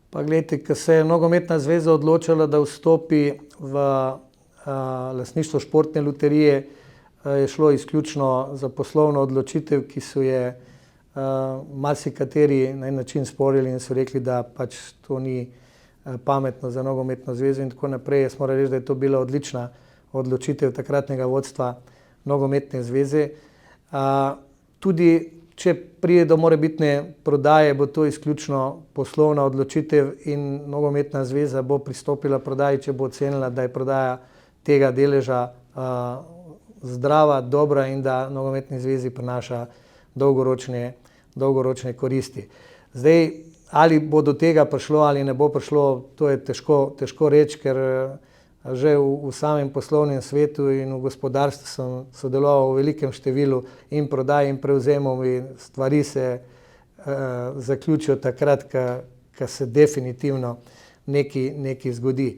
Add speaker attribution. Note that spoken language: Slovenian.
Speaker 1: Pa glejte, ko se je Nogometna zveza odločila, da vstopi v lastništvo Športne loterije, je šlo izključno za poslovno odločitev, ki so je marsikateri na en način sporili in so rekli, da pač to ni pametno za Nogometno zvezo in tako naprej. Jaz moram reči, da je to bila odlična odločitev takratnega vodstva Nogometne zveze. Tudi če pride do morebitne prodaje, bo to izključno poslovna odločitev in Nogometna zveza bo pristopila prodaji, če bo ocenila, da je prodaja tega deleža zdrava, dobra in da Nogometni zvezi prinaša dolgoročne koristi. Zdaj, ali bo do tega prišlo ali ne bo prišlo, to je težko reči, ker že v samem poslovnem svetu in v gospodarstvu sem sodeloval v velikem številu in prodaj in prevzemov in stvari se zaključijo takrat, ko se definitivno nekaj zgodi.